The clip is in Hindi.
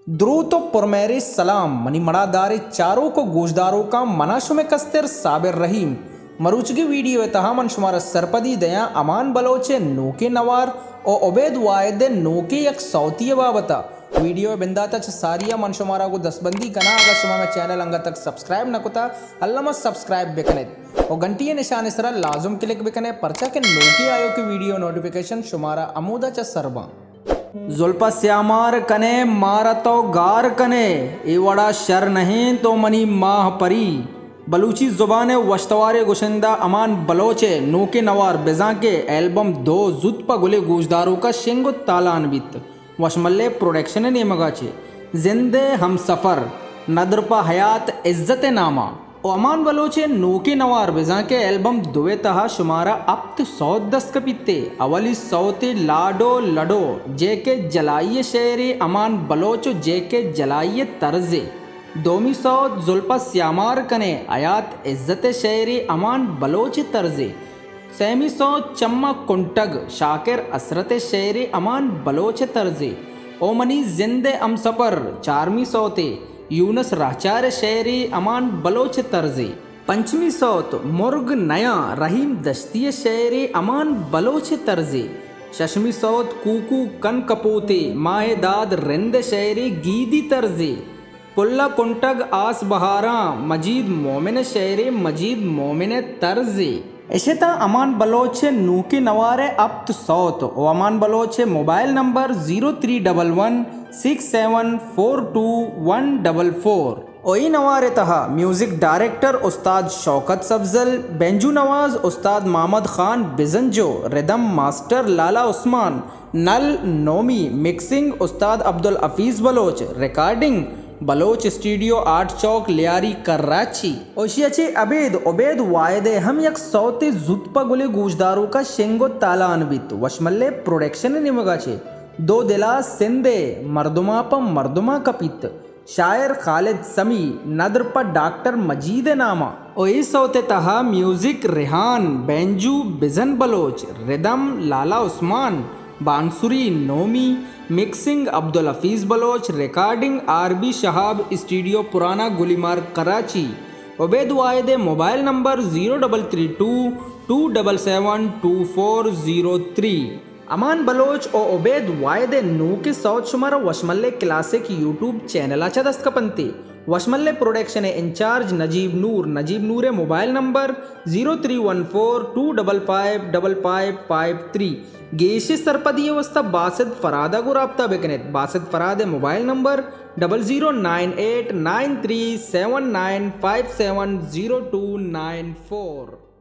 द्रुतो पुरमेरे सलाम मनी मड़ादारे चारों को गोशदारों का मनाशु में कस्तर साबिर रहीम मरुचगी वीडियो तहामन शुमारा सरपदी दया अमान बलोचे नोके नवार और ओबेद वायदे नोके एक सौतीय बाबता वीडियो बिंदाता च सारिया मन शुमारा को दसबंदी कना अगर शुमा में चैनल अंगा तक सब्सक्राइब न कुता अल्लाह सब्सक्राइब बेकने और घंटी निशान सरा लाजुम क्लिक बेकने परचा के नोके आयो के वीडियो नोटिफिकेशन शुमारा अमूदा च सरबा जुल्पा श्यामार कने मारतो गार कने इवड़ा शर नहीं तो मनी माह परी बलूची जुबान वश्तवार गुशिंदा अमान बलोचे नोके नवार बेजा के एल्बम दो जुत्पा गुले गोशदारों का शेंगो तालानवित वशमल्ले प्रोडक्शन ने मगाचे जिंदे हम सफ़र नदरपा हयात इज्जत नामा ओ अमान बलोचे नोके नवार बेजा के एल्बम दुवे तहा शुमारा अप्त सौद दस्त पित्ते अवली सौते लाडो लडो जेके जलाइये शेरे अमान बलोचो जेके जलाइये तर्जे दोमी सौद जुल्पा श्यामार कने आयात इज्जत शेरे अमान बलोच तर्जे सैमी सौद चम्मा कुंटग शाकिर असरत शेरे अमान बलोच तर्जे ओमनी जिंदे अम सपर चारमी सौते यूनस राचार शेरी अमान बलोच तर्जे पंचमी सौत मुर्ग नया रहीम दश्तिय शेरी अमान बलोच तर्जे शशमी सौत कूकू कन कपोते माए दाद रिंद शेरी गीदी तर्जे पुल्ला कुंटग आस बहारा मजीद मोमिन शेरी मजीद मोमिन तर्जे इशता अमान बलोचे नूके नवारे अप्त सौत ओ अमान बलोचे मोबाइल नंबर 031167424144 ओई नवारे तहा म्यूजिक डायरेक्टर उस्ताद शौकत सफजल बेंजू नवाज Ustad Mohammad Khan Bizenjo rhythm master Lala Usman Nal Nomi mixing Ustad Abdul Hafeez Baloch recording Baloch studio 8 Chowk Lyari Karachi ओशियाचे अबेद ओबेद वायदे हम एक सौते जुत्पा गुले गोशदारों का शेंगो तालानवित वशमल्ले प्रोडक्शन निमगाचे दो दिला सिंधे मर्दुमा प मर्दुमा कपित शायर खालिद समी नदर पर डॉक्टर मजीद नामा ओई सौते तहा म्यूजिक रेहान बेंजू बिजन बलोच रिदम लाला उस्मान बांसुरी Nomi mixing Abdul Hafeez Baloch recording RB Shahab studio Purana Golimar Karachi Obaid वायदे मोबाइल नंबर 0322772403 अमान बलोच और ओबेद वायदे नू के सौत शुमारा वशमल्ले क्लासिक यूट्यूब चैनलाचा दस्तकपंते वशमल्ले production in charge Najeeb Noor mobile number 0314255553 गेशी सरपदी अवस्था बासिद फरादा को राब्ता बेकनेत बासिद फराद मोबाइल नंबर 00989379570294